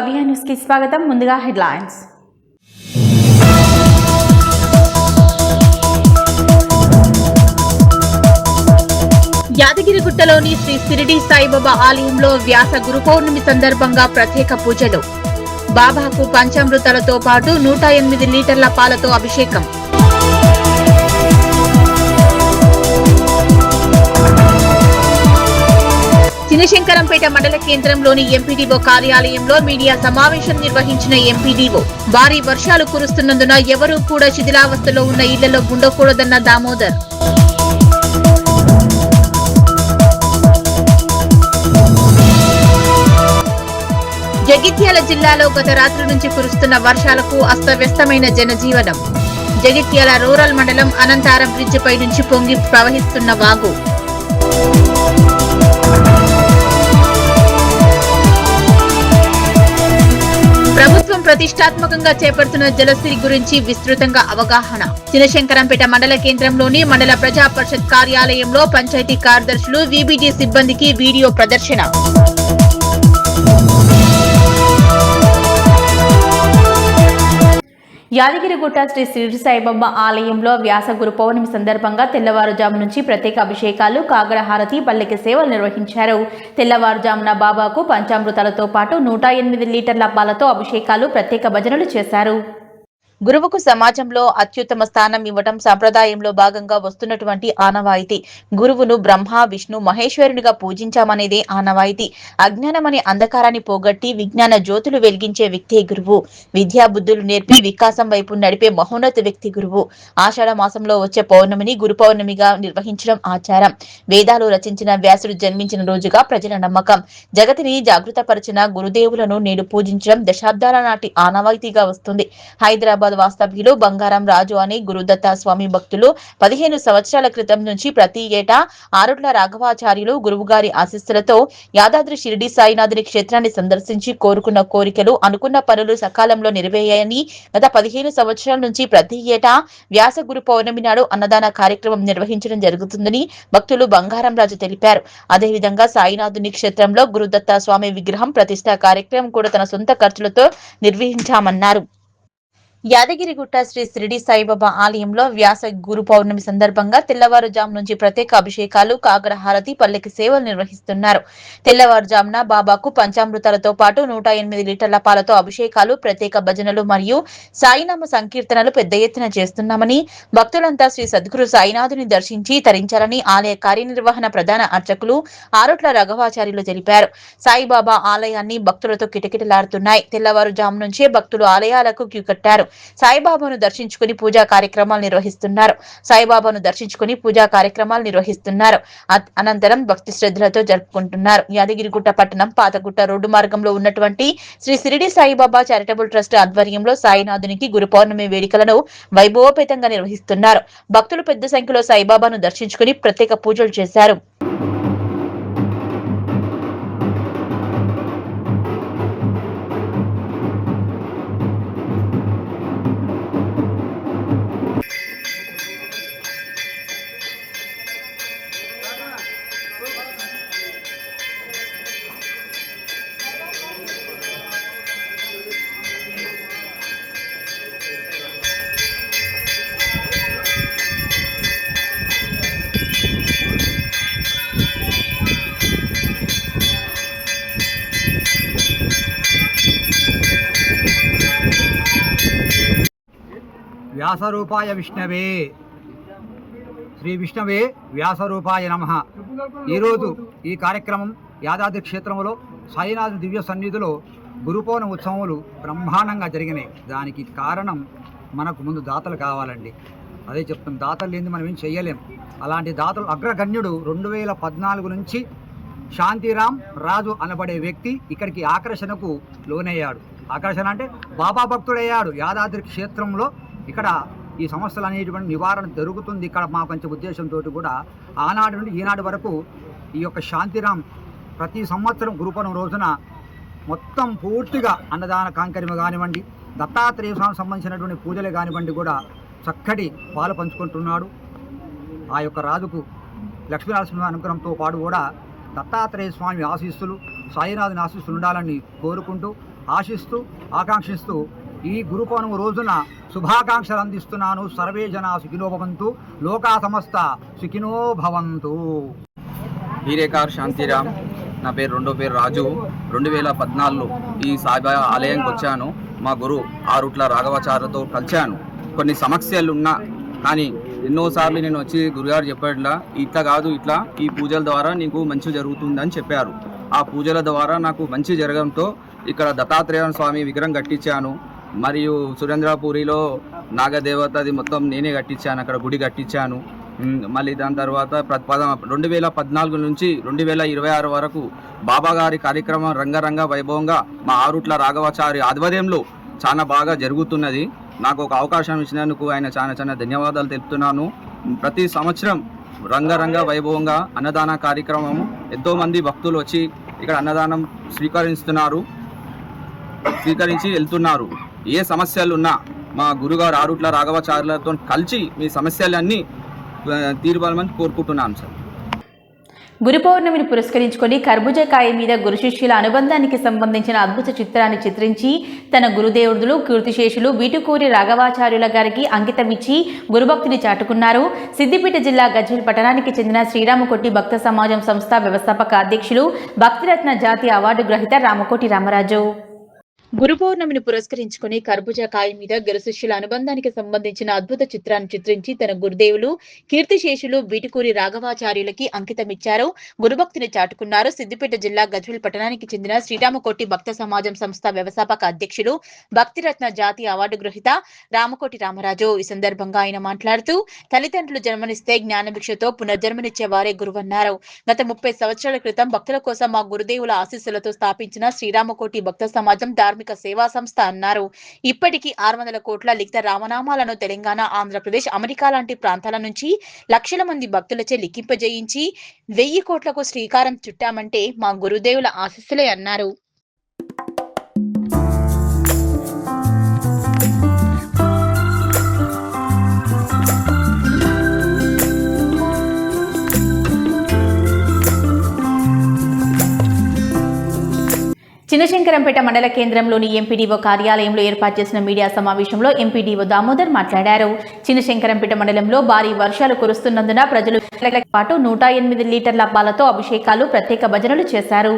భవ్య news కి స్వాగతం. ముందుగా హెడ్లైన్స్. యాదగిరిగుట్టలోని శ్రీ షిరిడి సాయిబాబా ఆలయంలో వ్యాస గురు పౌర్ణమి సందర్భంగా ప్రత్యేక పూజలు. బాబాకు పంచామృతాలతో పాటు 108 లీటర్ల పాలతో అభిషేకం. చినశంకరంపేట మండల కేంద్రంలోని ఎంపీడీఓ కార్యాలయంలో మీడియా సమావేశం నిర్వహించిన ఎంపీడీఓ భారీ వర్షాలు కురుస్తున్నందున ఎవరూ కూడా శిథిలావస్థలో ఉన్న ఇళ్లలో ఉండకూడదన్న దామోదర్. జగిత్యాల జిల్లాలో గత రాత్రి నుంచి కురుస్తున్న వర్షాలకు అస్తవ్యస్తమైన జనజీవనం. జగిత్యాల రూరల్ మండలం అనంతారం బ్రిడ్జిపై నుంచి పొంగి ప్రవహిస్తున్న వాగు. ప్రభుత్వం ప్రతిష్టాత్మకంగా చేపడుతున్న జలసిరి గురించి విస్తృతంగా అవగాహన. చినశంకరంపేట మండల కేంద్రంలోని మండల ప్రజా పరిషత్ కార్యాలయంలో పంచాయతీ కార్యదర్శులు, వీబీజీ సిబ్బందికి వీడియో ప్రదర్శన. యాదగిరిగుట్ట శ్రీ షిరిడి సాయిబాబా ఆలయంలో వ్యాస గురు పౌర్ణమి సందర్భంగా తెల్లవారుజాము నుంచి ప్రత్యేక అభిషేకాలు, కాగడ హారతి, పల్లకి సేవలు నిర్వహించారు. తెల్లవారుజామున బాబాకు పంచామృతాలతో పాటు 108 లీటర్ల పాలతో అభిషేకాలు, ప్రత్యేక భజనలు చేశారు. గురువుకు సమాజంలో అత్యుత్తమ స్థానం ఇవ్వటం సంప్రదాయంలో భాగంగా వస్తున్నటువంటి ఆనవాయితీ. గురువును బ్రహ్మ, విష్ణు, మహేశ్వరునిగా పూజించామనేదే ఆనవాయితీ. అజ్ఞానమనే అంధకారాన్ని పోగొట్టి విజ్ఞాన జ్యోతులు వెలిగించే వ్యక్తి గురువు. విద్యా బుద్ధులు నేర్పి వికాసం వైపు నడిపే మహోన్నత వ్యక్తి గురువు. ఆషాఢ మాసంలో వచ్చే పౌర్ణమిని గురు పౌర్ణమిగా నిర్వహించడం ఆచారం. వేదాలు రచించిన వ్యాసుడు జన్మించిన రోజుగా ప్రజల నమ్మకం. జగతిని జాగృతపరిచిన గురుదేవులను నేడు పూజించడం దశాబ్దాల నాటి ఆనవాయితీగా వస్తుంది. హైదరాబాద్ వాస్తవ్యులు బంగారం రాజు అనే గురుదత్త స్వామి భక్తులు 15 సంవత్సరాల క్రితం నుంచి ప్రతి ఏటా ఆరుట్ల రాఘవాచార్యులు గురువుగారి ఆశీస్సులతో యాదాద్రి షిరిడి సాయినాథుని క్షేత్రాన్ని సందర్శించి కోరుకున్న కోరికలు, అనుకున్న పనులు సకాలంలో నెరవేరాయని గత 15 సంవత్సరాల నుంచి ప్రతి ఏటా వ్యాస గురు పౌర్ణమి నాడు అన్నదాన కార్యక్రమం నిర్వహించడం జరుగుతుందని భక్తులు బంగారం రాజు తెలిపారు. అదేవిధంగా సాయినాథుని క్షేత్రంలో గురుదత్త స్వామి విగ్రహం ప్రతిష్ఠా కార్యక్రమం కూడా తన సొంత ఖర్చులతో నిర్వహించామన్నారు. యాదగిరిగుట్ట శ్రీ షిరిడి సాయిబాబా ఆలయంలో వ్యాస గురు పౌర్ణమి సందర్భంగా తెల్లవారుజాము నుంచి ప్రత్యేక అభిషేకాలు, కాగడ హారతి, పల్లకి సేవలు నిర్వహిస్తున్నారు. తెల్లవారుజామున బాబాకు పంచామృతాలతో పాటు 108 లీటర్ల పాలతో అభిషేకాలు, ప్రత్యేక భజనలు మరియు సాయినామ సంకీర్తనలు పెద్ద ఎత్తున చేస్తున్నామని, భక్తులంతా శ్రీ సద్గురు సాయినాథుని దర్శించి తరించాలని ఆలయ కార్యనిర్వహణ ప్రధాన అర్చకులు ఆరుట్ల రాఘవాచార్యులు తెలిపారు. సాయిబాబా ఆలయాన్ని భక్తులతో కిటకిటలాడుతున్నాయి. తెల్లవారుజాము నుంచే భక్తులు ఆలయాలకు క్యూ కట్టారు. సాయిబాబాను దర్శించుకుని పూజా కార్యక్రమాలు నిర్వహిస్తున్నారు. అనంతరం భక్తి శ్రద్ధలతో జరుపుకుంటున్నారు. యాదగిరిగుట్ట పట్టణం పాతగుట్ట రోడ్డు మార్గంలో ఉన్నటువంటి శ్రీ షిరిడి సాయిబాబా చారిటబుల్ ట్రస్ట్ ఆధ్వర్యంలో సాయినాథునికి గురు పౌర్ణమి వేడుకలను వైభవోపేతంగా నిర్వహిస్తున్నారు. భక్తులు పెద్ద సంఖ్యలో సాయిబాబాను దర్శించుకుని ప్రత్యేక పూజలు చేశారు. వ్యాసరూపాయ విష్ణవే, శ్రీ విష్ణవే వ్యాసరూపాయ నమః. ఈరోజు ఈ కార్యక్రమం యాదాద్రి క్షేత్రంలో సాయినాథ్ దివ్య సన్నిధిలో గురుపౌర్ణమి ఉత్సవములు బ్రహ్మాండంగా జరిగినాయి. దానికి కారణం మనకు ముందు దాతలు కావాలండి. అదే చెప్తాం, దాతలు లేని మనం ఏం చెయ్యలేం. అలాంటి దాతలు అగ్రగణ్యుడు 2014 నుంచి శాంతిరామ్ రాజు అనబడే వ్యక్తి ఇక్కడికి ఆకర్షణకు లోనయ్యాడు. ఆకర్షణ అంటే బాబా భక్తుడయ్యాడు. యాదాద్రి క్షేత్రంలో ఇక్కడ ఈ సమస్యలు అనేటువంటి నివారణ జరుగుతుంది ఇక్కడ మా కొంచెం ఉద్దేశంతో కూడా ఆనాటి నుండి ఈనాటి వరకు ఈ యొక్క శాంతిరామ్ ప్రతి సంవత్సరం గురుపౌర్ణమి రోజున మొత్తం పూర్తిగా అన్నదాన కాంకర్యం కానివ్వండి, దత్తాత్రేయ స్వామికి సంబంధించినటువంటి పూజలే కానివ్వండి కూడా చక్కటి పాలు పంచుకుంటున్నాడు. ఆ యొక్క రాజుకు లక్ష్మీనరసింహ అనుగ్రహంతో పాటు కూడా దత్తాత్రేయ స్వామి ఆశీస్సులు, సాయినాథుని ఆశీస్సులు ఉండాలని కోరుకుంటూ ఆశిస్తూ ఆకాంక్షిస్తూ ఈ గురు పౌర్ణమి రోజున శుభాకాంక్షలు అందిస్తున్నాను. సర్వే జనా సుఖినో భవంతు, లోకా సమస్త సుఖినో భవంతు. హీరేకార్ శాంతిరామ్, నా రెండో పేరు రాజు. 2014లో ఈ సాయిబాబా ఆలయానికి వచ్చాను. మా గురు ఆరుట్ల రాఘవాచార్యతో కలిశాను. కొన్ని సమస్యలు ఉన్నా కానీ ఎన్నోసార్లు నేను వచ్చి గురుగారు చెప్పేట్లా ఇట్లా కాదు, ఇట్లా ఈ పూజల ద్వారా నీకు మంచి జరుగుతుందని చెప్పారు. ఆ పూజల ద్వారా నాకు మంచి జరగడంతో ఇక్కడ దత్తాత్రేయ స్వామి విగ్రహం కట్టించాను. మరియు సురేంద్రపూరిలో నాగదేవతది మొత్తం నేనే కట్టించాను, అక్కడ గుడి కట్టించాను. మళ్ళీ దాని తర్వాత 2014 నుంచి 2026 వరకు బాబా గారి కార్యక్రమం రంగరంగ వైభవంగా మా ఆరుట్ల రాఘవాచారి ఆధ్వర్యంలో చాలా బాగా జరుగుతున్నది. నాకు ఒక అవకాశం ఇచ్చినందుకు ఆయన చాలా ధన్యవాదాలు తెలుపుతున్నాను. ప్రతి సంవత్సరం రంగరంగ వైభవంగా అన్నదాన కార్యక్రమం, ఎంతోమంది భక్తులు వచ్చి ఇక్కడ అన్నదానం స్వీకరించి వెళ్తున్నారు. ఏ సమస్యలు ఉన్నా మా గురుగారు ఆరుట్ల రాఘవాచార్యులతో కలిసి మీ సమస్యలన్నీ తీర్పాలని కోరుకుంటున్నాను సార్. గురు పౌర్ణమిని పురస్కరించుకొని కర్బూజకాయ మీద గురు శిష్యుల అనుబంధానికి సంబంధించిన అద్భుత చిత్రాన్ని చిత్రించి తన గురుదేవుడులు కీర్తిశేషులు వీటుకూరి రాఘవాచార్యుల గారికి అంకితమిచ్చి గురుభక్తిని చాటుకున్నారు. సిద్దిపేట జిల్లా గజ్వేల్ పట్టణానికి చెందిన శ్రీరామకోటి భక్త సమాజం సంస్థ వ్యవస్థాపక అధ్యక్షులు భక్తిరత్న జాతీయ అవార్డు గ్రహీత రామకోటి రామరాజు. గురు పౌర్ణమిని పురస్కరించుకుని కర్బూజకాయ మీద గురు శిష్యుల అనుబంధానికి సంబంధించిన అద్భుత చిత్రాన్ని చిత్రించి తన గురుదేవులు కీర్తిశేషులు వీటుకూరి రాఘవాచార్యులకి అంకితమిచ్చారు. గురుభక్తిని చాటుకున్నారు. సిద్దిపేట జిల్లా గజ్వేల్ పట్టణానికి చెందిన శ్రీరామకోటి భక్త సమాజం సంస్థ వ్యవస్థాపక అధ్యక్షులు భక్తిరత్న జాతీయ అవార్డు గ్రహీత రామకోటి రామరాజు. ఈ సందర్భంగా ఆయన మాట్లాడుతూ తల్లిదండ్రులు జన్మనిస్తే జ్ఞానభిక్షతో పునర్జన్మనిచ్చే వారే గురువన్నారు. గత 30 సంవత్సరాల క్రితం భక్తుల కోసం మా గురుదేవుల ఆశీస్సులతో స్థాపించిన శ్రీరామకోటి భక్త సమాజం ధార్మిక సేవా సంస్థ అన్నారు. ఇప్పటికీ 600 కోట్ల లిఖిత రామనామాలను తెలంగాణ, ఆంధ్రప్రదేశ్, అమెరికా లాంటి ప్రాంతాల నుంచి లక్షల మంది భక్తులచే లిఖింపజేయించి 1000 కోట్లకు శ్రీకారం చుట్టామంటే మా గురుదేవుల ఆశీస్సులే అన్నారు. చిన్నశంకరంపేట మండల కేంద్రంలోని ఎంపీడీఓ కార్యాలయంలో ఏర్పాటు చేసిన మీడియా సమావేశంలో ఎంపీడీఓ దామోదర్ మాట్లాడారు. చిన్నశంకరంపేట మండలంలో భారీ వర్షాలు కురుస్తున్నందున ప్రజలు పాటు 108 లీటర్ల పాలతో అభిషేకాలు, ప్రత్యేక భజనలు చేశారు.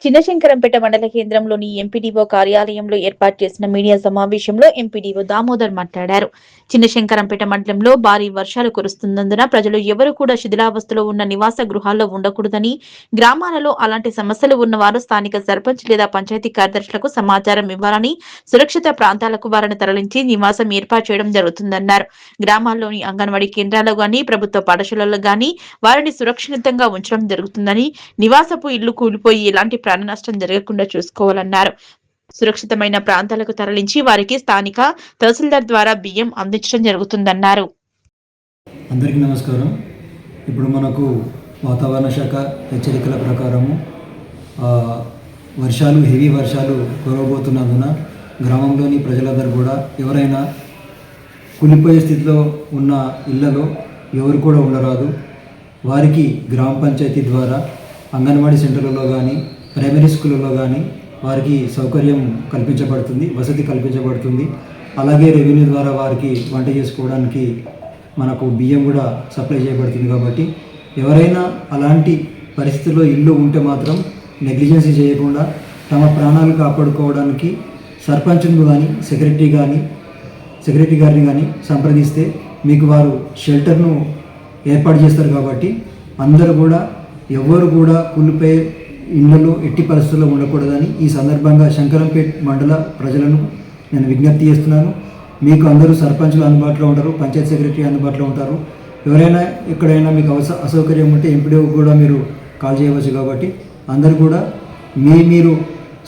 చిన్నశంకరంపేట మండల కేంద్రంలోని ఎంపీడీఓ కార్యాలయంలో ఏర్పాటు చేసిన మీడియా సమావేశంలో ఎంపీడీఓ దామోదర్ మాట్లాడారు. చిన్నశంకరంపేట మండలంలో భారీ వర్షాలు కురుస్తున్నందున ప్రజలు ఎవరు కూడా శిథిలావస్థలో ఉన్న నివాస గృహాల్లో ఉండకూడదని, గ్రామాలలో అలాంటి సమస్యలు ఉన్నవారు స్థానిక సర్పంచ్ లేదా పంచాయతీ కార్యదర్శులకు సమాచారం ఇవ్వాలని, సురక్షిత ప్రాంతాలకు వారిని తరలించి నివాసం ఏర్పాటు చేయడం జరుగుతుందన్నారు. గ్రామాల్లోని అంగన్వాడీ కేంద్రాల్లో గాని, ప్రభుత్వ పాఠశాలల్లో గాని వారిని సురక్షితంగా ఉంచడం జరుగుతుందని, నివాసపు ఇళ్లు కూలిపోయి ఎలాంటి ప్రాణ నష్టం జరగకుండా చూసుకోవాలన్నారు. సురక్షితమైన ప్రాంతాలకు తరలించి వారికి స్థానిక తహసీల్దార్ ద్వారా బియ్యం అందించడం జరుగుతుందన్నారు. అందరికీ నమస్కారం. ఇప్పుడు మనకు వాతావరణ శాఖ హెచ్చరికల ప్రకారము హెవీ వర్షాలు కురవబోతున్నందున గ్రామంలోని ప్రజలందరూ కూడా ఎవరైనా కూలిపోయే స్థితిలో ఉన్న ఇళ్లలో ఎవరు కూడా ఉండరాదు. వారికి గ్రామ పంచాయతీ ద్వారా అంగన్వాడీ సెంటర్లలో కానీ, ప్రైమరీ స్కూళ్ళలో కానీ వారికి సౌకర్యం కల్పించబడుతుంది, వసతి కల్పించబడుతుంది. అలాగే రెవెన్యూ ద్వారా వారికి వంట చేసుకోవడానికి మనకు బియ్యం కూడా సప్లై చేయబడుతుంది. కాబట్టి ఎవరైనా అలాంటి పరిస్థితుల్లో ఇల్లు ఉంటే మాత్రం నెగ్లిజెన్సీ చేయకుండా తమ ప్రాణాలు కాపాడుకోవడానికి సర్పంచ్ను కానీ, సెక్రటరీ గారిని కానీ సంప్రదిస్తే మీకు వారు షెల్టర్ను ఏర్పాటు చేస్తారు. కాబట్టి అందరూ కూడా ఎవరు కూడా కూలిపోయే ఇళ్లలో ఎట్టి పరిస్థితుల్లో ఉండకూడదని ఈ సందర్భంగా శంకరంపేట మండల ప్రజలను నేను విజ్ఞప్తి చేస్తున్నాను. మీకు అందరూ సర్పంచులు అందుబాటులో ఉంటారు, పంచాయత్ సెక్రటరీ అందుబాటులో ఉంటారు. ఎవరైనా ఎక్కడైనా మీకు అసౌకర్యం ఉంటే ఎంపీడీఓ కూడా మీరు కాల్ చేయవచ్చు. కాబట్టి అందరూ కూడా మీరు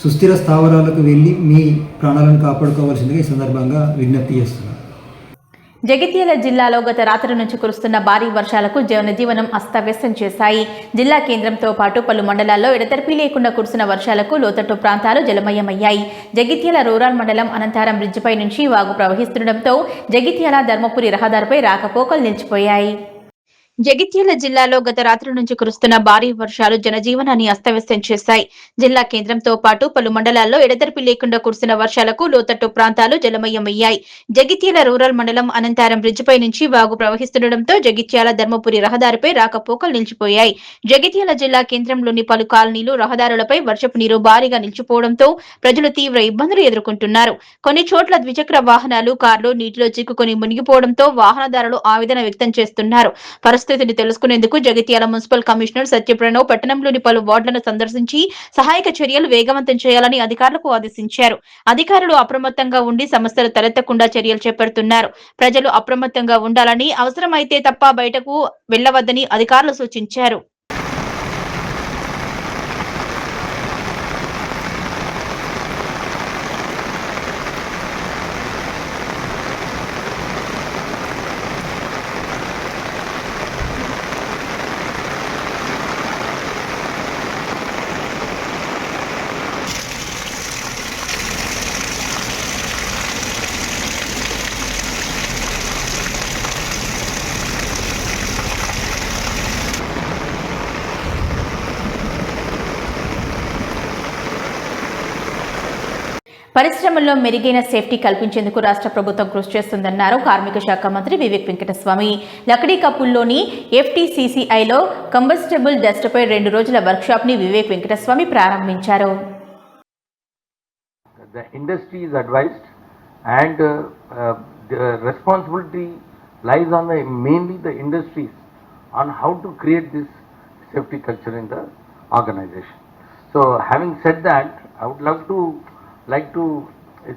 సుస్థిర స్థావరాలకు వెళ్ళి మీ ప్రాణాలను కాపాడుకోవాల్సిందిగా ఈ సందర్భంగా విజ్ఞప్తి చేస్తున్నాను. జగిత్యాల జిల్లాలో గత రాత్రి నుంచి కురుస్తున్న భారీ వర్షాలకు జనజీవనం అస్తవ్యస్తం చేశాయి. జిల్లా కేంద్రంతో పాటు పలు మండలాల్లో ఎడతెరిపి లేకుండా కురిసిన వర్షాలకు లోతట్టు ప్రాంతాలు జలమయమయ్యాయి. జగిత్యాల రూరల్ మండలం అనంతారం బ్రిడ్జిపై నుంచి వాగు ప్రవహిస్తుండటంతో జగిత్యాల ధర్మపురి రహదారిపై రాకపోకలు నిలిచిపోయాయి. జగిత్యాల జిల్లాలో గత రాత్రి నుంచి కురుస్తున్న భారీ వర్షాలు జనజీవనాన్ని అస్తవ్యస్తం చేశాయి. జిల్లా కేంద్రంతో పాటు పలు మండలాల్లో ఎడతెరిపి లేకుండా కురుస్తున్న వర్షాలకు లోతట్టు ప్రాంతాలు జలమయమయ్యాయి. జగిత్యాల రూరల్ మండలం అనంతారం బ్రిడ్జిపై నుంచి వాగు ప్రవహిస్తుండటంతో జగిత్యాల ధర్మపురి రహదారిపై రాకపోకలు నిలిచిపోయాయి. జగిత్యాల జిల్లా కేంద్రంలోని పలు కాలనీలు రహదారులపై వర్షపు నీరు భారీగా నిలిచిపోవడంతో ప్రజలు తీవ్ర ఇబ్బందులు ఎదుర్కొంటున్నారు. కొన్ని చోట్ల ద్విచక్ర వాహనాలు, కార్లు నీటిలో చిక్కుకొని మునిగిపోవడంతో వాహనదారులు ఆవేదన వ్యక్తం చేస్తున్నారు. పరిస్థితిని తెలుసుకునేందుకు జగిత్యాల మున్సిపల్ కమిషనర్ సత్యప్రణవ్ పట్టణంలోని పలు వార్డులను సందర్శించి సహాయక చర్యలు వేగవంతం చేయాలని అధికారులకు ఆదేశించారు. అధికారులు అప్రమత్తంగా ఉండి సమస్యలు తలెత్తకుండా చర్యలు చేపడుతున్నారు. ప్రజలు అప్రమత్తంగా ఉండాలని, అవసరమైతే తప్ప బయటకు వెళ్లవద్దని అధికారులు సూచించారు. పరిశ్రమల్లో మెరుగైన సేఫ్టీ కల్పించేందుకు రాష్ట్ర ప్రభుత్వం కృషి చేస్తుందన్నారు కార్మిక శాఖ మంత్రి వివేక్ వెంకటస్వామి. లకడీకపుల్లోని FTCCIలో కంబస్టబుల్ డస్ట్పై 2 రోజుల వర్క్షాప్ ని వివేక్ వెంకటస్వామి ప్రారంభించారు. The industry is advised and the responsibility lies on mainly the industries on how to create this safety culture in the organization. So having said that, I would like to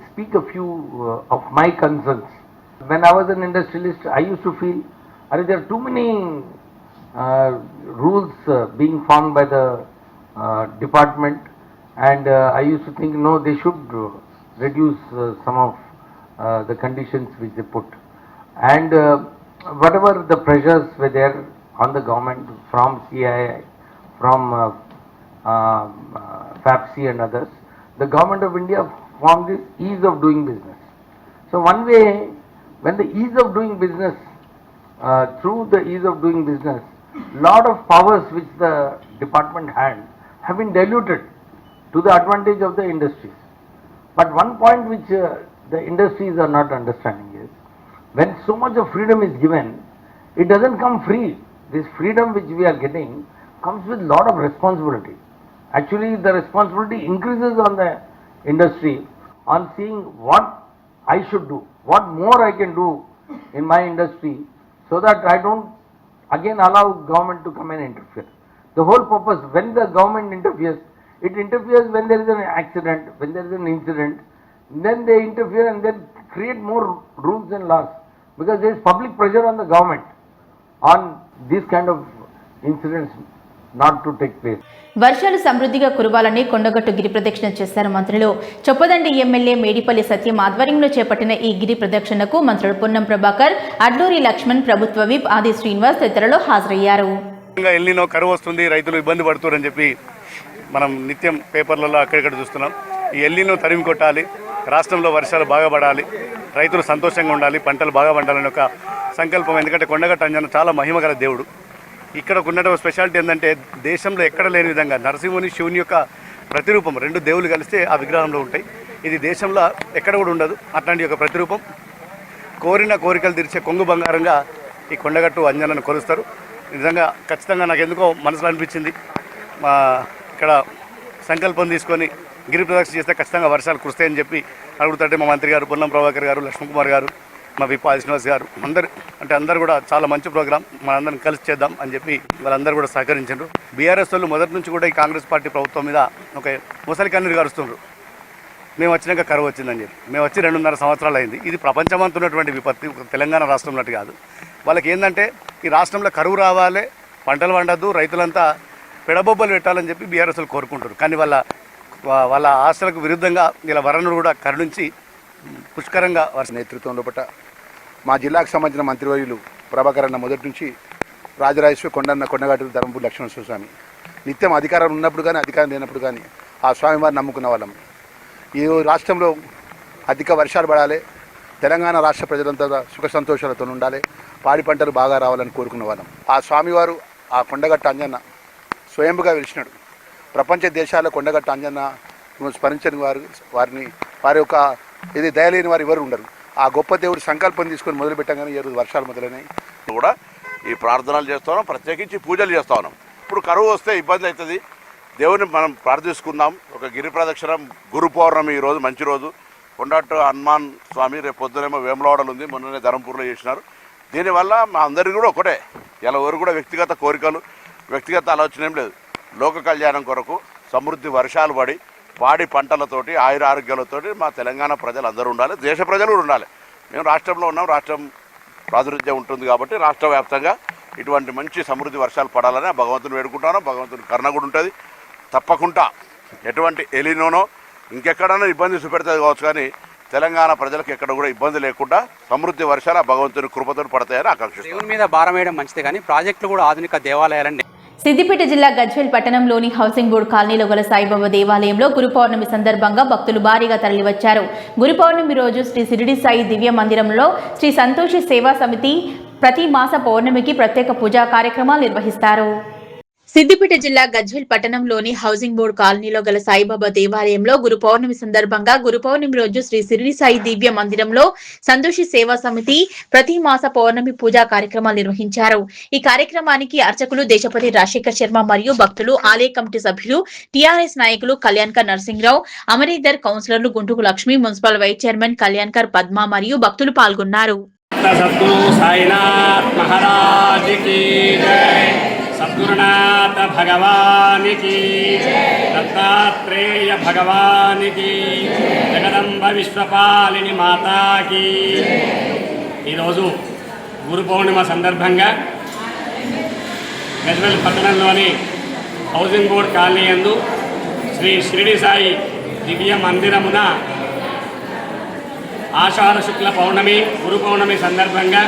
speak a few of my concerns. When I was an industrialist, I used to feel there are too many rules being formed by the department, and I used to think no, they should reduce some of the conditions which they put, and whatever the pressures were there on the government from CII, from FAPC and others, the government of India formed this ease of doing business. So one way, when the ease of doing business, through the ease of doing business, lot of powers which the department had have been diluted to the advantage of the industries. But one point which the industries are not understanding is, when so much of freedom is given, it doesn't come free. This freedom which we are getting comes with lot of responsibility. Actually, the responsibility increases on the industry on seeing what I should do, what more I can do in my industry, so that I don't again allow government to come and interfere. The whole purpose, when the government interferes, it interferes when there is an accident, when there is an incident, then they interfere and then create more rules and laws, because there is public pressure on the government on these kind of incidents not to take place. వర్షాలు సమృద్ధిగా కురవాలని కొండగట్టు గిరి ప్రదక్షిణ చేశారు మంత్రులు. Choppadandi MLA Medipalli సత్యం ఆధ్వర్యంలో చేపట్టిన ఈ గిరి ప్రదక్షిణకు మంత్రులు పొన్నం ప్రభాకర్, అడ్లూరి లక్ష్మణ్, ప్రభుత్వ విప్ ఆది శ్రీనివాస్ తదితరులు హాజరయ్యారు. ఎల్నినో కరువు వస్తుంది, రైతులు ఇబ్బంది పడుతున్నారని చెప్పి మనం నిత్యం పేపర్లలో అక్కడిక్కడ చూస్తున్నాం. ఈ ఎల్నినో తరిమి కొట్టాలి, రాష్ట్రంలో వర్షాలు బాగా పడాలి, రైతులు సంతోషంగా ఉండాలి, పంటలు బాగా పండాలని ఒక సంకల్పం. ఎందుకంటే కొండగట్టు అంజన చాలా మహిమగల దేవుడు. ఇక్కడ ఉన్నటువంటి స్పెషాలిటీ ఏంటంటే దేశంలో ఎక్కడ లేని విధంగా నరసింహుని, శివుని యొక్క ప్రతిరూపం, 2 దేవుళ్ళు కలిస్తే ఆ విగ్రహంలో ఉంటాయి. ఇది దేశంలో ఎక్కడ కూడా ఉండదు. అట్లాంటి ఒక ప్రతిరూపం, కోరిన కోరికలు తీర్చే కొంగు బంగారంగా ఈ కొండగట్టు అంజనను కొలుస్తారు. నిజంగా ఖచ్చితంగా నాకు ఎందుకో మనసులో అనిపించింది, మా ఇక్కడ సంకల్పం తీసుకొని గిరి ప్రదక్షిణ చేస్తే ఖచ్చితంగా వర్షాలు కురుస్తాయని చెప్పి అడుగుతుంటే మా మంత్రి గారు పొన్నం ప్రభాకర్ గారు, లక్ష్మణ్ కుమార్ గారు, మా విప్ ఆది శ్రీనివాస్ గారు, అందరూ కూడా చాలా మంచి ప్రోగ్రాం, మనందరం కలిసి చేద్దాం అని చెప్పి వాళ్ళందరూ కూడా సహకరించారు. బీఆర్ఎస్ వాళ్ళు మొదటి నుంచి కూడా ఈ కాంగ్రెస్ పార్టీ ప్రభుత్వం మీద ఒక ముసలి కన్నీరు గారుస్తున్నారు. మేము వచ్చినాక కరువు వచ్చిందని చెప్పి. మేము వచ్చి 2.5 సంవత్సరాలు అయింది. ఇది ప్రపంచమంతా ఉన్నటువంటి విపత్తి, తెలంగాణ రాష్ట్రం ఉన్నట్టు కాదు. వాళ్ళకి ఏంటంటే ఈ రాష్ట్రంలో కరువు రావాలి, పంటలు పండద్దు, రైతులంతా పెడబొబ్బలు పెట్టాలని చెప్పి బీఆర్ఎస్ వాళ్ళు కోరుకుంటారు. కానీ వాళ్ళ ఆశలకు విరుద్ధంగా ఇలా వరణుడు కూడా కరుణించి పుష్కరంగా వారి నేతృత్వంలో పట్ల మా జిల్లాకు సంబంధించిన మంత్రివర్యులు ప్రభాకర్ అన్న మొదటి నుంచి రాజరాజేశ్వరి కొండగట్టు ధర్మపురి లక్ష్మణ స్వామి నిత్యం అధికారం ఉన్నప్పుడు కానీ అధికారం లేనప్పుడు కానీ ఆ స్వామివారిని నమ్ముకున్న వాళ్ళం. ఈ రాష్ట్రంలో అధిక వర్షాలు పడాలి, తెలంగాణ రాష్ట్ర ప్రజలంతా సుఖ సంతోషాలతో ఉండాలి, పాడి పంటలు బాగా రావాలని కోరుకున్న వాళ్ళం. ఆ స్వామివారు ఆ కొండగట్ట అంజన్న స్వయంగా వెలిసినాడు. ప్రపంచ దేశాల కొండగట్ట అంజన్న స్మరించని వారి యొక్క ఇది దయలేని వారు ఎవరు ఉండరు. ఆ గొప్ప దేవుడు సంకల్పం తీసుకొని మొదలు పెట్టగానే ఈరోజు వర్షాలు మొదలైనాయి. కూడా ఈ ప్రార్థనలు చేస్తూ ఉన్నాం, ప్రత్యేకించి పూజలు చేస్తూ ఉన్నాం. ఇప్పుడు కరువు వస్తే ఇబ్బంది అవుతుంది, దేవుని మనం ప్రార్థించుకుందాం. ఒక గిరి ప్రదక్షిణం, గురు పౌర్ణమి ఈరోజు మంచి రోజు. కొండట్టు హనుమాన్ స్వామి రేపు పొద్దునేమో వేములవాడలు ఉంది, మొన్ననే ధర్మపూర్లో చేసినారు. దీనివల్ల మా అందరికీ కూడా ఒకటే, ఇలా ఎవరు కూడా వ్యక్తిగత కోరికలు వ్యక్తిగత ఆలోచన ఏం లేదు. లోక కళ్యాణం కొరకు సమృద్ధి వర్షాలు పడి పాడి పంటలతోటి ఆయురారోగ్యాలతోటి మా తెలంగాణ ప్రజలు అందరూ ఉండాలి, దేశ ప్రజలు కూడా ఉండాలి. మేము రాష్ట్రంలో ఉన్నాం, రాష్ట్రం ప్రాతినిధ్యం ఉంటుంది కాబట్టి రాష్ట్ర వ్యాప్తంగా ఇటువంటి మంచి సమృద్ధి వర్షాలు పడాలని భగవంతుని వేడుకుంటాను. భగవంతుని కరుణ కూడా ఉంటుంది. తప్పకుండా ఎటువంటి ఎలినోనో ఇంకెక్కడైనా ఇబ్బంది చూపెడుతుంది కావచ్చు, కానీ తెలంగాణ ప్రజలకు ఎక్కడ కూడా ఇబ్బంది లేకుండా సమృద్ధి వర్షాలు భగవంతుని కృపతో పడతాయని ఆకాంక్షిస్తున్నాను. దేవుని మీద భారం వేయడం మంచిది, కానీ ప్రాజెక్టులు కూడా ఆధునిక దేవాలయాలండి. సిద్దిపేట జిల్లా గజ్వేల్ పట్టణంలోని హౌసింగ్ బోర్డు కాలనీలో గల సాయిబాబా దేవాలయంలో గురు పౌర్ణమి సందర్భంగా భక్తులు భారీగా తరలివచ్చారు. గురు పౌర్ణమి రోజు శ్రీ షిరిడి సాయి దివ్య మందిరంలో శ్రీ సంతోషి సేవా సమితి ప్రతి మాస పౌర్ణమికి ప్రత్యేక పూజా కార్యక్రమాలు నిర్వహిస్తారు. సిద్దిపేట జిల్లా గజ్వేల్ పట్టణంలోని హౌసింగ్ బోర్డు కాలనీలో గల సాయిబాబా దేవాలయంలో గురు పౌర్ణమి సందర్భంగా గురు పౌర్ణమి రోజు శ్రీ షిరిడి సాయి దివ్య మందిరంలో సంతోషి సేవా సమితి ప్రతి మాస పౌర్ణమి పూజా కార్యక్రమాలు నిర్వహించారు. ఈ కార్యక్రమానికి అర్చకులు దేశపతి రాజశేఖర్ శర్మ మరియు భక్తులు, ఆలయ కమిటీ సభ్యులు, టీఆర్ఎస్ నాయకులు కళ్యాణ్కర్ నరసింహరావు, అమరీందర్, కౌన్సిలర్లు Guntuku Lakshmi, municipal vice chairman Kalyankar Padma మరియు భక్తులు పాల్గొన్నారు. सद्गुरुनाथ भगवान की, दत्तात्रेय भगवान की, जगदंब विश्वपालिनी माता की. ఈరోజు గురు పౌర్ణిమ సందర్భంగా గజ్వేల్ పట్టణంలోని హౌసింగ్ బోర్డ్ కాలనీ యందు శ్రీ షిరిడి సాయి దివ్య మందిరమున ఆషాఢ శుక్ల పౌర్ణమి గురు పౌర్ణమి సందర్భంగా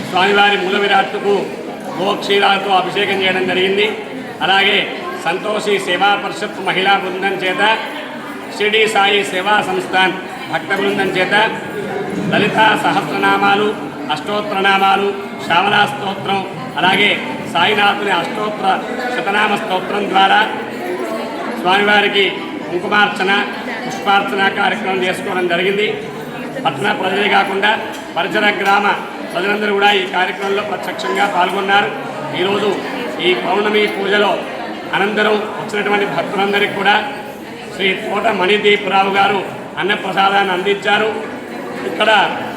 స్వామివారి మూల విరాట్టుకు గోక్షీరాలతో అభిషేకం చేయడం జరిగింది. అలాగే సంతోషి సేవా పరిషత్ మహిళా బృందం చేత, షిరిడి సాయి సేవా సంస్థాన్ భక్త బృందం చేత లలితా సహస్రనామాలు, అష్టోత్తరనామాలు, శ్యామలా స్తోత్రం, అలాగే సాయినాథుని అష్టోత్తర శతనామ స్తోత్రం ద్వారా స్వామివారికి కుంకుమార్చన, పుష్పార్చన కార్యక్రమం చేసుకోవడం జరిగింది. పట్టణ ప్రజలే కాకుండా పరిసర గ్రామ ప్రజలందరూ కూడా ఈ కార్యక్రమంలో ప్రత్యక్షంగా పాల్గొన్నారు. ఈరోజు ఈ పౌర్ణమి పూజలో అనంతరం వచ్చినటువంటి భక్తులందరికీ కూడా శ్రీ తోట మణిదీపరావు గారు అన్నప్రసాదాన్ని అందించారు. ఇక్కడ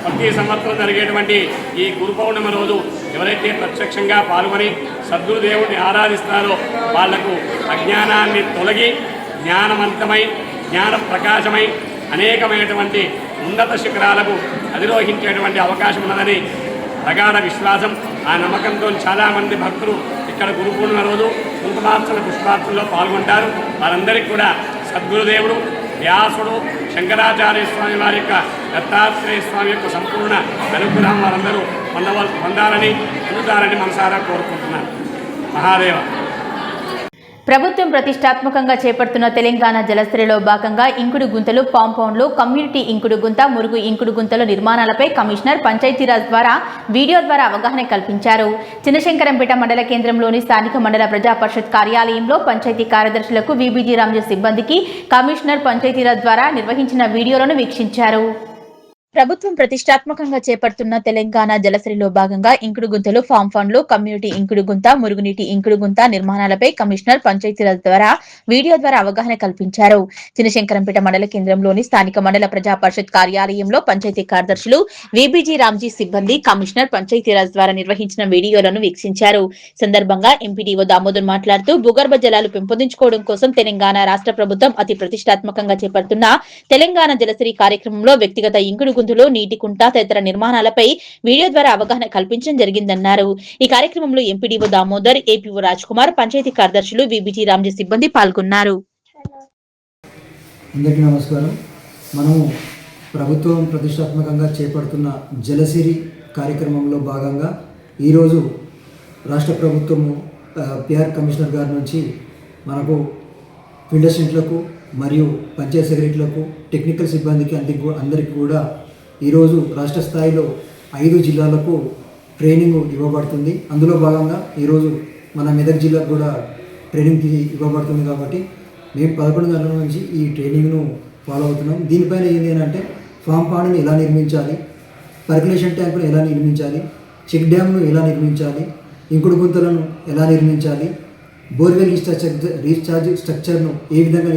ప్రతి సంవత్సరం జరిగేటువంటి ఈ గురు పౌర్ణమి రోజు ఎవరైతే ప్రత్యక్షంగా పాల్గొని సద్గురుదేవుడిని ఆరాధిస్తారో వాళ్లకు అజ్ఞానాన్ని తొలగి జ్ఞానవంతమై, జ్ఞాన ప్రకాశమై అనేకమైనటువంటి ఉన్నత శిఖరాలకు అధిరోహించేటువంటి అవకాశం ఉన్నదని ప్రగాఢ విశ్వాసం. ఆ నమ్మకంతో చాలామంది భక్తులు ఇక్కడ గురు పూర్ణిమ రోజు కుంకుమార్చన, పుష్పార్చనలో పాల్గొంటారు. వారందరికీ కూడా సద్గురుదేవుడు, వ్యాసుడు, శంకరాచార్య స్వామి వారి యొక్క, దత్తాత్రేయ స్వామి యొక్క సంపూర్ణ అనుగ్రహం వారందరూ పొందాలని, పొందుతారని మనసారా కోరుకుంటున్నాను. మహాదేవ. ప్రభుత్వం ప్రతిష్టాత్మకంగా చేపడుతున్న తెలంగాణ జలశ్రీలో భాగంగా ఇంకుడు గుంతలు, కాంపౌండ్లు, కమ్యూనిటీ ఇంకుడు గుంత, మురుగు ఇంకుడు గుంతల నిర్మాణాలపై కమిషనర్ పంచాయతీరాజ్ ద్వారా వీడియో ద్వారా అవగాహన కల్పించారు. చిన్నశంకరంపేట మండల కేంద్రంలోని స్థానిక మండల ప్రజా పరిషత్ కార్యాలయంలో పంచాయతీ కార్యదర్శులకు వీబీజీ రామ్జీ సిబ్బందికి కమిషనర్ పంచాయతీరాజ్ ద్వారా నిర్వహించిన వీడియోలను వీక్షించారు. ప్రభుత్వం ప్రతిష్టాత్మకంగా చేపడుతున్న తెలంగాణ జలశ్రీలో భాగంగా ఇంకుడు గుంతలు, ఫామ్ ఫండ్లు, కమ్యూనిటీ ఇంకుడు గుంత, మురుగునీటి ఇంకుడు గుంత నిర్మాణాలపై కమిషనర్ పంచాయతీరాజ్ ద్వారా వీడియో ద్వారా అవగాహన కల్పించారు. చిన్నశంకరంపేట మండల కేంద్రంలోని స్థానిక మండల ప్రజా పరిషత్ కార్యాలయంలో పంచాయతీ కార్యదర్శులు, వీబీజీ రామ్జీ సిబ్బంది కమిషనర్ పంచాయతీరాజ్ ద్వారా నిర్వహించిన వీడియోలను వీక్షించారు. సందర్భంగా ఎంపీడీఓ దామోదర్ మాట్లాడుతూ భూగర్భ జలాలు పెంపొందించుకోవడం కోసం తెలంగాణ రాష్ట్ర ప్రభుత్వం అతి ప్రతిష్టాత్మకంగా చేపడుతున్న తెలంగాణ జలశ్రీ కార్యక్రమంలో వ్యక్తిగత ఇంకుడు గుంతులు, నీటి కుంట తదితర నిర్మాణాలపై వీడియో ద్వారా అవగాహన కల్పించడం జరిగిందన్నారు. ఈ కార్యక్రమంలో ఎంపీడీఓ దామోదర్, ఏపీఓ రాజ్ కుమార్, పంచాయతీ కార్యదర్శులు, వీబీజీ రామ్జీ సిబ్బంది పాల్గొన్నారు. అందరికీ నమస్కారం. మనము ప్రభుత్వం ప్రతిష్టాత్మకంగా చేపడుతున్న జలసిరి కార్యక్రమంలో భాగంగా ఈరోజు రాష్ట్ర ప్రభుత్వము పిఆర్ కమిషనర్ గారి నుంచి మనకు ఫీల్డ్ అసిస్టెంట్లకు మరియు పంచాయత్ సెక్రటరీలకు, టెక్నికల్ సిబ్బందికి అందరికీ కూడా ఈరోజు రాష్ట్ర స్థాయిలో 5 జిల్లాలకు ట్రైనింగ్ ఇవ్వబడుతుంది. అందులో భాగంగా ఈరోజు మన మెదక్ జిల్లాకు కూడా ట్రైనింగ్ ఇవ్వబడుతుంది. కాబట్టి మేము 11 గంటల నుంచి ఈ ట్రైనింగ్ను ఫాలో అవుతున్నాం. దీనిపైన ఏంటి అంటే ఫామ్ పాండ్ని ఎలా నిర్మించాలి, పర్కులేషన్ ట్యాంకును ఎలా నిర్మించాలి, చెక్ డ్యామ్ను ఎలా నిర్మించాలి, ఇంకుడు గుంతలను ఎలా నిర్మించాలి, బోర్వెల్ రీఛార్జ్ స్ట్రక్చర్ను ఏ విధంగా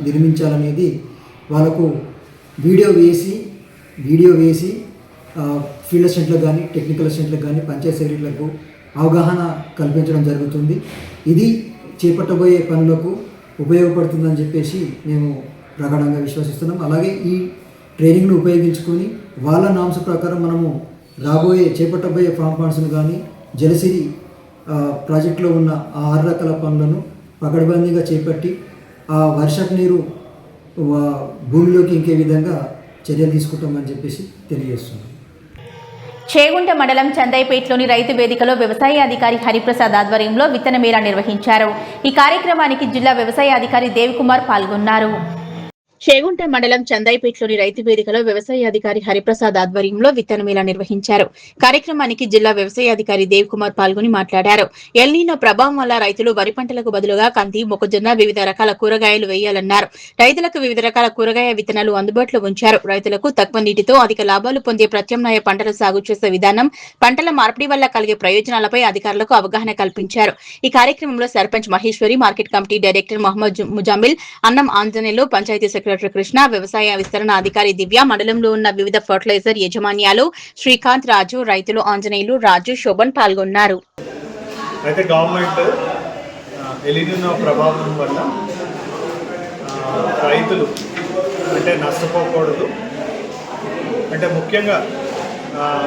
నిర్మించాలనేది వాళ్ళకు వీడియో వేసి ఫీల్డ్ అసిస్టెంట్లకు కానీ టెక్నికల్ అసిస్టెంట్లకు కానీ పంచాయత్ సెక్రటరీలకు అవగాహన కల్పించడం జరుగుతుంది. ఇది చేపట్టబోయే పనులకు ఉపయోగపడుతుందని చెప్పేసి మేము ప్రగాఢంగా విశ్వసిస్తున్నాం. అలాగే ఈ ట్రైనింగ్ను ఉపయోగించుకొని వాళ్ళ నామ్స్ ప్రకారం మనము చేపట్టబోయే ఫామ్ పాండ్స్ను కానీ జలసిరి ప్రాజెక్టులో ఉన్న ఆ 6 రకాల పనులను పకడ్బందీగా చేపట్టి ఆ వర్షపు నీరు భూమిలోకి ఇంకే విధంగా చర్యలు తీసుకుంటామని చెప్పేసి తెలియజేస్తున్నాం. చేగుంట మండలం చందైపేటలోని రైతు వేదికలో వ్యవసాయ అధికారి హరిప్రసాద్ ఆధ్వర్యంలో విత్తన మేళా నిర్వహించారు. ఈ కార్యక్రమానికి జిల్లా వ్యవసాయ అధికారి దేవికుమార్ పాల్గొన్నారు. చేగుంట మండలం చందైపేటలోని రైతు వేదికలో వ్యవసాయ అధికారి హరిప్రసాద్ ఆధ్వర్యంలో విత్తన మేళా నిర్వహించారు. కార్యక్రమానికి జిల్లా వ్యవసాయ అధికారి దేవికుమార్ పాల్గొని మాట్లాడారు. ఎల్నీనో ప్రభావం వల్ల రైతులు వరి పంటలకు బదులుగా కంది, మొక్కజొన్న, వివిధ రకాల కూరగాయలు వేయాలన్నారు. రైతులకు వివిధ రకాల కూరగాయ విత్తనాలు అందుబాటులో ఉంచారు. రైతులకు తక్కువ నీటితో అధిక లాభాలు పొందే ప్రత్యామ్నాయ పంటలు సాగు చేసే విధానం, పంటల మార్పిడి వల్ల కలిగే ప్రయోజనాలపై అధికారులకు అవగాహన కల్పించారు. ఈ కార్యక్రమంలో sarpanch Maheshwari, market committee director Mohammed Muzammil, Annam Anjaneyulu, panchayat secretary Krishna, వ్యవసాయ విస్తరణ అధికారి దివ్య, మండలంలో ఉన్న వివిధ ఫర్టిలైజర్ యజమాన్యాలు శ్రీకాంత్, రాజు, రైతులు ఆంజనేయులు, రాజు, శోభన్ పాల్గొన్నారు. అయితే గవర్నమెంట్ ఎలినినో ప్రభావం వల్ల రైతులు అంటే నష్టపోకూడదు అంటే ముఖ్యంగా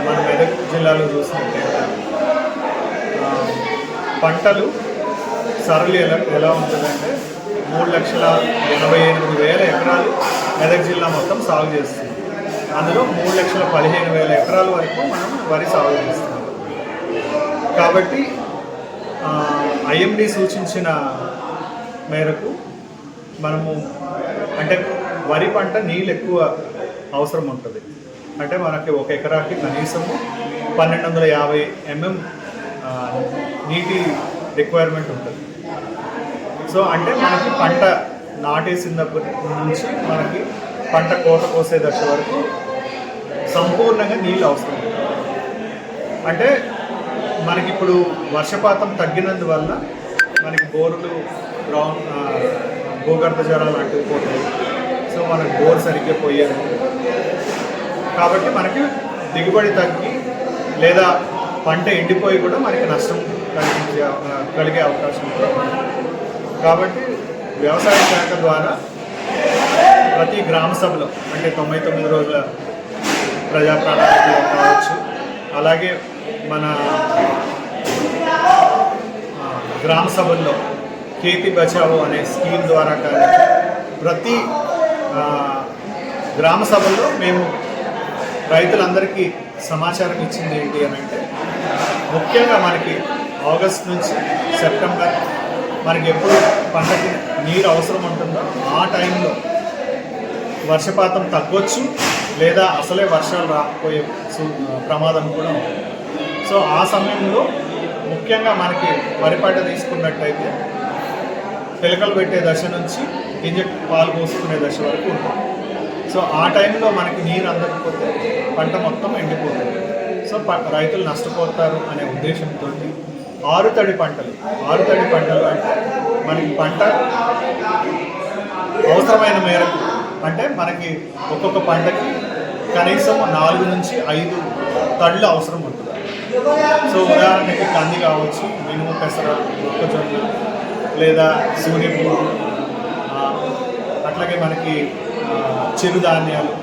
మన మెదక్ జిల్లాలో చూసినట్టే పంటలు సరళి ఎలా ఉంటుందంటే 3,88,000 ఎకరాలు మెదక్ జిల్లా మొత్తం సాగు చేస్తుంది. అందులో 3,15,000 ఎకరాల వరకు మనం వరి సాగు చేస్తున్నాం. కాబట్టి ఐఎండి సూచించిన మేరకు మనము అంటే వరి పంట నీళ్ళు ఎక్కువ అవసరం ఉంటుంది. అంటే మనకి 1 ఎకరాకి కనీసము 1250 mm నీటి రిక్వైర్మెంట్ ఉంటుంది. సో అంటే మనకి పంట నాటేసినప్పటి నుంచి మనకి పంట కోత కోసే దశ వరకు సంపూర్ణంగా నీళ్ళు అవసరం. అంటే మనకి ఇప్పుడు వర్షపాతం తగ్గినందువల్ల మనకి బోర్లు భూగర్భ జలాలు లాంటివి పోతాయి. సో మనకి బోర్ సరిగ్గా పోయారు కాబట్టి మనకి దిగుబడి తగ్గి లేదా పంట ఎండిపోయి కూడా మనకి నష్టం కలిగే అవకాశం కూడా ఉంది. కాబట్టి వ్యవసాయ శాఖ ద్వారా ప్రతి గ్రామ సభలో అంటే 99 రోజుల ప్రజా ప్రణాళికలో కావచ్చు, అలాగే మన గ్రామ సభల్లో ఖేతీ బచావో అనే స్కీమ్ ద్వారా కానీ ప్రతి గ్రామ సభల్లో మేము రైతులందరికీ సమాచారం ఇచ్చింది ఏంటి అని అంటే ముఖ్యంగా మనకి ఆగస్ట్ నుంచి సెప్టెంబర్ మనకి ఎప్పుడు పంటకి నీరు అవసరం ఉంటుందో ఆ టైంలో వర్షపాతం తగ్గొచ్చు లేదా అసలే వర్షాలు రాకపోయే ప్రమాదం కూడా ఉంది. సో ఆ సమయంలో ముఖ్యంగా మనకి వరి పంట తీసుకున్నట్టయితే పిలకలు పెట్టే దశ నుంచి గింజ పాలు పోసుకునే దశ వరకు ఉంటుంది. సో ఆ టైంలో మనకి నీరు అందకపోతే పంట మొత్తం ఎండిపోతుంది. సో రైతులు నష్టపోతారు అనే ఉద్దేశంతో ఆరుతడి పంటలు అంటే మనకి పంట అవసరమైన మేరకు అంటే మనకి ఒక్కొక్క పంటకి కనీసం 4 నుంచి 5 తడులు అవసరం ఉంటుంది. సో ఉదాహరణకి కంది కావచ్చు, మినుము, పెసర, మొక్కజొన్న లేదా సూర్యపూలు, అట్లాగే మనకి చిరుధాన్యాలు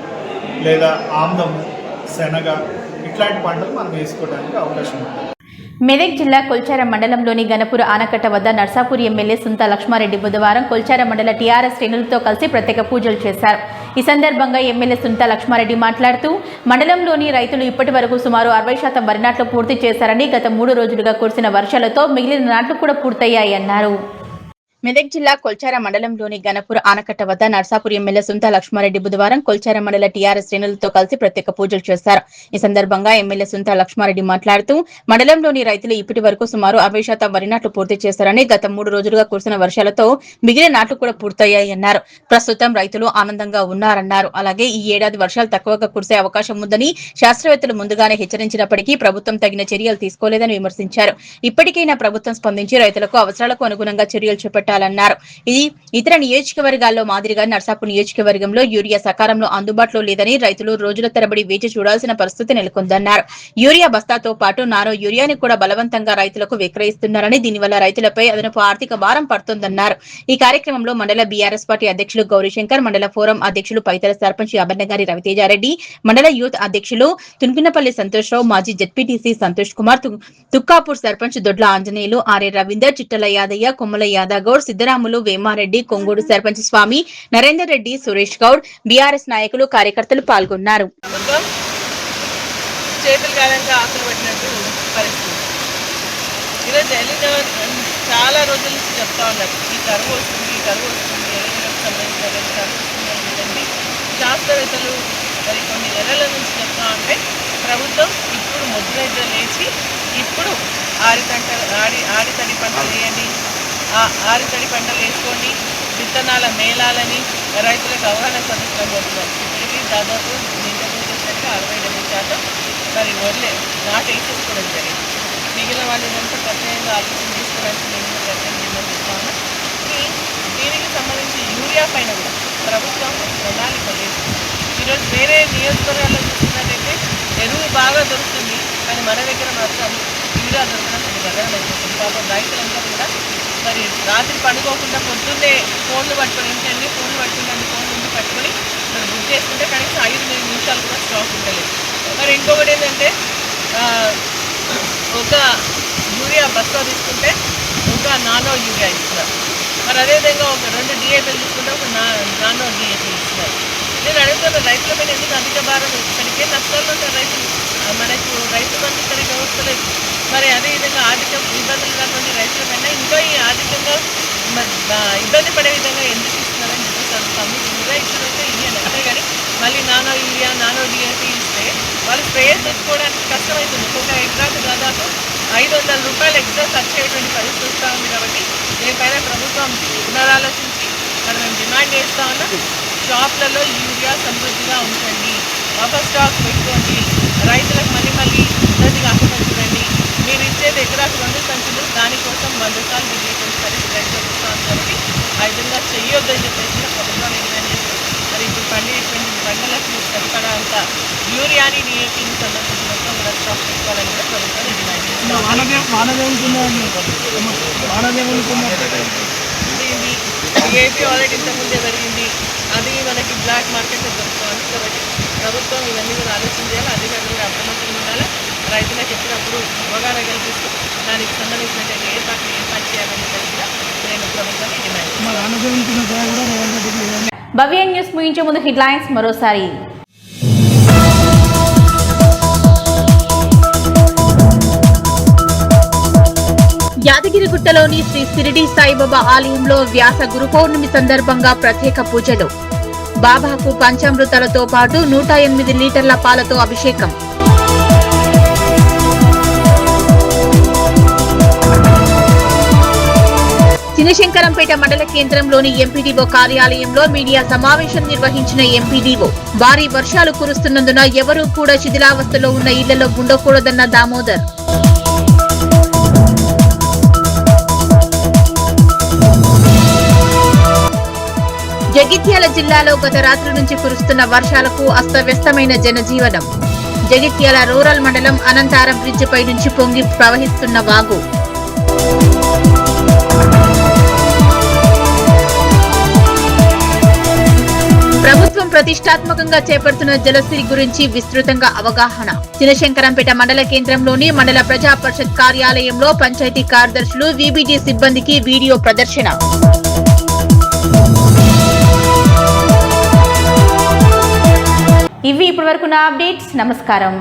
లేదా ఆమ్దము, శనగ ఇట్లాంటి పంటలు మనం వేసుకోవడానికి అవకాశం ఉంటుంది. మెదక్ జిల్లా కొల్చార మండలంలోని గణపూర్ ఆనకట్ట వద్ద నర్సాపూర్ ఎమ్మెల్యే సుంత లక్ష్మారెడ్డి బుధవారం కొల్చార మండల టీఆర్ఎస్ శ్రేణులతో కలిసి ప్రత్యేక పూజలు చేశారు. ఈ సందర్భంగా ఎమ్మెల్యే సుంత లక్ష్మారెడ్డి మాట్లాడుతూ మండలంలోని రైతులు ఇప్పటి వరకు సుమారు 60% వరి నాట్లు పూర్తి చేశారని, గత 3 రోజులుగా కురిసిన వర్షాలతో మిగిలిన నాట్లు కూడా పూర్తయ్యాయన్నారు. మెదక్ జిల్లా కొల్చార మండలంలోని గణపూర్ ఆనకట్ట వద్ద నర్సాపూర్ ఎమ్మెల్యే సుంతా లక్ష్మారెడ్డి బుధవారం కొల్చార మండల టీఆర్ఎస్ శ్రేణులతో కలిసి ప్రత్యేక పూజలు చేశారు. ఈ సందర్భంగా ఎమ్మెల్యే సుంతా లక్ష్మారెడ్డి మాట్లాడుతూ మండలంలోని రైతులు ఇప్పటి వరకు సుమారు 60% వరి నాట్లు పూర్తి చేశారని, గత 3 రోజులుగా కురిసిన వర్షాలతో మిగిలిన నాట్లు కూడా పూర్తయ్యాయన్నారు. ప్రస్తుతం రైతులు ఆనందంగా ఉన్నారన్నారు. అలాగే ఈ ఏడాది వర్షాలు తక్కువగా కురిసే అవకాశం ఉందని శాస్త్రవేత్తలు ముందుగానే హెచ్చరించినప్పటికీ ప్రభుత్వం తగిన చర్యలు తీసుకోలేదని విమర్శించారు. ఇప్పటికైనా ప్రభుత్వం స్పందించి రైతులకు అవసరాలకు అనుగుణంగా చర్యలు చేపట్టాలన్నారు. ఇది ఇతర నియోజకవర్గాల్లో మాదిరిగా నర్సాపూర్ నియోజకవర్గంలో యూరియా సకాలంలో అందుబాటులో లేదని రైతులు రోజుల తరబడి వేచి చూడాల్సిన పరిస్థితి నెలకొందన్నారు. యూరియా బస్తాతో పాటు నానో యూరియాని కూడా బలవంతంగా రైతులకు విక్రయిస్తున్నారని, దీనివల్ల రైతులపై అదనపు ఆర్థిక భారం పడుతోందన్నారు. ఈ కార్యక్రమంలో మండల బీఆర్ఎస్ పార్టీ అధ్యక్షులు గౌరీశంకర్, మండల ఫోరం అధ్యక్షులు పైతల సర్పంచ్ అబన్నగారి రవితేజారెడ్డి, మండల యూత్ అధ్యక్షులు తున్కునపల్లి సంతోష్రావు, మాజీ జెడ్పీటీసీ సంతోష్ కుమార్, తుక్కాపూర్ సర్పంచ్ దొడ్ల ఆంజనేయులు, ఆర్ఏ రవీందర్, చిట్టల యాదయ్య, కొమ్మల యాదగౌడ్, సిద్దరాములు, వేమారెడ్డి, కొంగోడు సర్పంచ్ స్వామి, నరేందర్ రెడ్డి, సురేష్ గౌడ్, బీఆర్ఎస్ నాయకులు, కార్యకర్తలు పాల్గొన్నారు. చేతులు కాలంగా ఆకులు పెట్టినట్టు పరిస్థితి. ఈరోజు ఎల్లిన చాలా రోజుల నుంచి చెప్తా ఉన్నారు, ఈ కరువు వస్తుంది, ఈ కరువు వస్తుంది, ఎల్లినకు సంబంధించిన కరువు వస్తుందని శాస్త్రవేత్తలు మరి కొన్ని నెలల నుంచి చెప్తా ఉంటే ప్రభుత్వం ఇప్పుడు ముద్ర లేచి ఇప్పుడు ఆరితడి పంటలు వేయండి, ఆరితడి పంటలు వేసుకోండి, విత్తనాల మేళాలని రైతులకు అవగాహన కల్పించడం జరుగుతుంది. ఇప్పటికీ దాదాపు ఇంతకు చేసినట్టు 60-70% మరి వదిలే నాటు వేసేసుకోవడం జరిగింది. మిగిలిన వాళ్ళు ఇదంతా ప్రత్యేకంగా ఆలోచన తీసుకోవడానికి నేను ప్రత్యేకంగా డిమాండ్ చేస్తాను. దీనికి సంబంధించి యూరియా పైన కూడా ప్రభుత్వం ప్రణాళిక లేదు. ఈరోజు వేరే నియోజకవర్గాల్లో చూస్తున్నట్టయితే ఎరువు బాగా దొరుకుతుంది, కానీ మన దగ్గర మాత్రం యూరియా దొరకడం కొన్ని బలమైన అయిపోతుంది. పాపం రైతులంతా కూడా మరి రాత్రి పడుకోకుండా పొద్దున్నే ఫోన్లు పట్టుకొని ఏంటంటే ఫోన్లు ముందు పట్టుకొని మరి బుక్ చేసుకుంటే కనీసం 5 నిమిషాలు కూడా స్టాక్ ఉండలేదు. మరి ఇంకొకటి ఏంటంటే ఒక యూరియా బస్తా తీసుకుంటే ఒక నానో యూరియా ఇస్తున్నారు. మరి అదేవిధంగా ఒక 2 DAPలు తీసుకుంటే ఒక నానో DAP ఇస్తున్నారు. నేను అడుగుతున్న రైతుల మీద ఎందుకు అధిక భారం, ఇప్పటికే నష్టాల్లో ఉంటారు రైతులు, మనకు రైతు బంధు సరిగ్గా వస్తలేదు. మరి అదేవిధంగా ఆర్థిక ఇబ్బందులు ఉన్నటువంటి రైతుల కన్నా ఇంకా ఈ ఆర్థికంగా ఇబ్బంది పడే విధంగా ఎందుకు ఇస్తున్నారని చెప్పేసి అడుగుతాము. యూరియా ఇచ్చినట్టే ఇయ్యండి, అంతే కానీ మళ్ళీ నానో యూరియా, నానో DAP ఇస్తే వాళ్ళు స్ప్రేయర్ తెచ్చుకోవడానికి కష్టమవుతుంది. ఒక ఎకరాకు దాదాపు 500 రూపాయలు ఎక్స్ట్రా ఖర్చు అయ్యేటువంటి పరిస్థితి వస్తూ ఉంది. కాబట్టి దీనిపైన ప్రభుత్వం పునరాలోచించి మరి మేము డిమాండ్ చేస్తూ ఉన్నాం, షాప్లలో యూరియా సమృద్ధిగా ఉంచండి, బఫర్ స్టాక్ పెట్టుకోండి, రైతులకు మళ్ళీ ఇబ్బంది కాకుండా చూడండి. మీరు ఇచ్చేది ఎకరాకు 2 సంచులు, దానికోసం 100 సార్లు దిగేటువంటి పరిస్థితి రైతులకు వస్తుంది. కాబట్టి ఆ విధంగా చెయ్యొద్దని చెప్పేసి ప్రభుత్వాన్ని డిమాండ్ చేస్తాం. మరి ఇప్పుడు పండించేటువంటి పంటలకు సరిపడంత యూరియాని DAPని సంబంధించి మొత్తం కూడా స్టాక్ పెట్టుకోవాలని కూడా ప్రభుత్వాన్ని డిమాండ్ చేస్తాం. DAP ఆల్రెడీ ఇంతకుముందే జరిగింది, అది మనకి బ్లాక్ మార్కెట్లో దొరుకుతుంది. కాబట్టి ప్రభుత్వం ఇవన్నీ కూడా ఆలోచన చేయాలి, అధికారులు అప్రమత్తంగా ఉండాలి, రైతులకు ఎప్పుడప్పుడు అవగాహన కల్పిస్తూ దానికి సంబంధించినటువంటి ఏర్పాటు చేయాలని కూడా నేను ప్రభుత్వాన్ని డిమాండ్ చేస్తాను. భవ్య న్యూస్ ముగించే ముందు హెడ్లైన్స్ మరోసారి. యాదగిరిగుట్టలోని శ్రీ షిరిడి సాయిబాబా ఆలయంలో వ్యాస గురు పౌర్ణమి సందర్భంగా ప్రత్యేక పూజలు. బాబాకు పంచామృతాలతో పాటు 108 లీటర్ల పాలతో అభిషేకం. చినశంకరంపేట మండల కేంద్రంలోని ఎంపీడీఓ కార్యాలయంలో మీడియా సమావేశం నిర్వహించిన ఎంపీడీఓ. భారీ వర్షాలు కురుస్తున్నందున ఎవరూ కూడా శిథిలావస్థలో ఉన్న ఇళ్లలో ఉండకూడదన్న దామోదర్. జగిత్యాల జిల్లాలో గత రాత్రి నుంచి కురుస్తున్న వర్షాలకు అస్తవ్యస్తమైన జనజీవనం. జగిత్యాల రూరల్ మండలం అనంతారం బ్రిడ్జిపై నుంచి పొంగి ప్రవహిస్తున్న వాగు. ప్రభుత్వం ప్రతిష్టాత్మకంగా చేపడుతున్న జలసిరి గురించి విస్తృతంగా అవగాహన. చినశంకరంపేట మండల కేంద్రంలోని మండల ప్రజా పరిషత్ కార్యాలయంలో పంచాయతీ కార్యదర్శులు, వీబీజీ సిబ్బందికి వీడియో ప్రదర్శన. ఇవి ఇప్పటివరకు నా అప్డేట్స్. నమస్కారం.